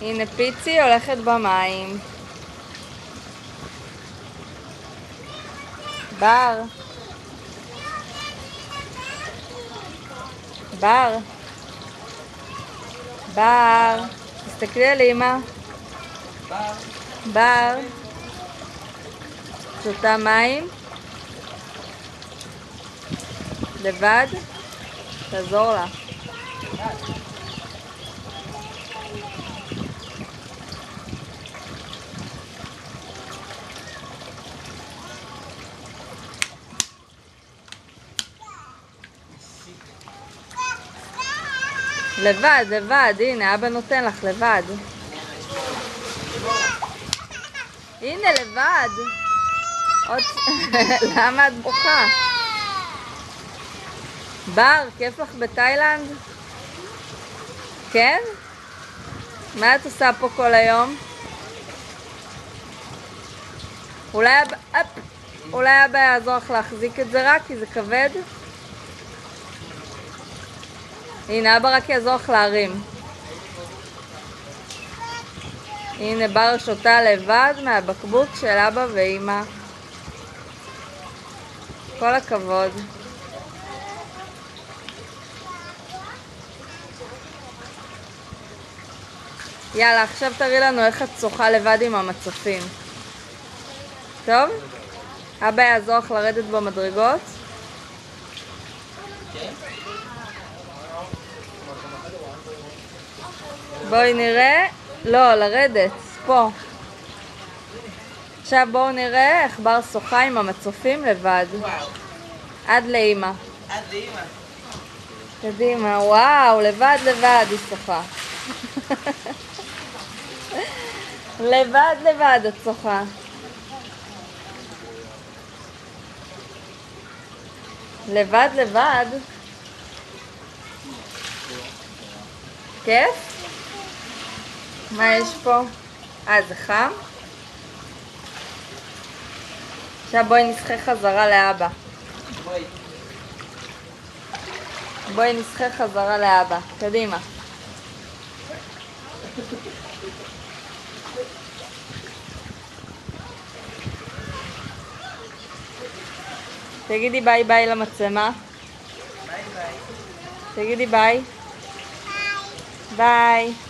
הנה פיצי הולכת במים. בר. בר. בר. תסתכלי על אמא. בר. בר. שותה מים? לבד? תעזור לה. לבד, לבד, הנה אבא נותן לך לבד. הנה לבד. עוד... למה את בוכה? בר, כיף לך בתאילנד? כן? מה את עושה פה כל היום? אולי אבא יעזור לך להחזיק את זה רק כי זה כבד? הנה אבא רק יעזור לך להרים. הנה בר שותה לבד מהבקבוק של אבא ואמא. כל הכבוד. יאללה, עכשיו תראי לנו איך את שוחה לבד עם המצופים. טוב? אבא יעזור לך לרדת במדרגות? בואי נראה. לא, לרדת. פה. עכשיו בואו נראה איך בר שוחה עם המצופים לבד. עד לאמא. עד לאמא. קדימה, וואו, לבד לבד היא שוחה. לבד לבד את שוחה. לבד לבד. כיף? מה יש פה? זה חם? עכשיו בואי נשחה חזרה לאבא. בואי נשחה חזרה לאבא. קדימה. תגידי ביי ביי למצלמה. ביי ביי. תגידי ביי. ביי.